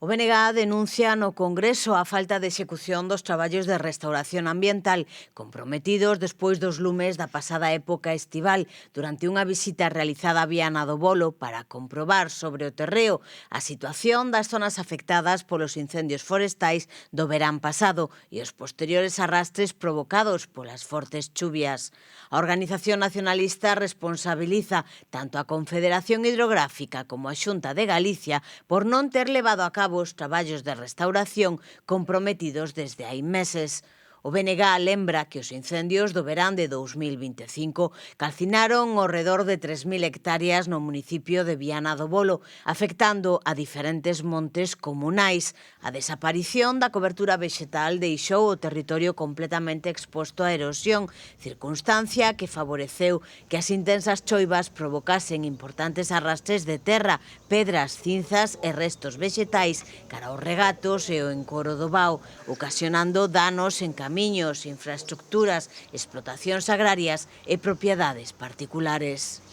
O BNG denuncia no Congreso a falta de execución dos traballos de restauración ambiental comprometidos despois dos lumes da pasada época estival durante unha visita realizada a Viana do Bolo para comprobar sobre o terreo a situación das zonas afectadas polos incendios forestais do verán pasado e os posteriores arrastres provocados polas fortes chuvias. A Organización Nacionalista responsabiliza tanto a Confederación Hidrográfica como a Xunta de Galicia por non ter levado a cabo os traballos de restauración comprometidos desde hai meses. O BNG lembra que os incendios do verán de 2025 calcinaron ao redor de 3.000 hectáreas no municipio de Viana do Bolo, afectando a diferentes montes comunais. A desaparición da cobertura vexetal deixou o territorio completamente exposto á erosión, circunstancia que favoreceu que as intensas choivas provocasen importantes arrastres de terra, pedras, cinzas e restos vexetais cara aos regatos e o encoro do Vao, ocasionando danos en camiños, infraestructuras, explotacións agrarias e propiedades particulares.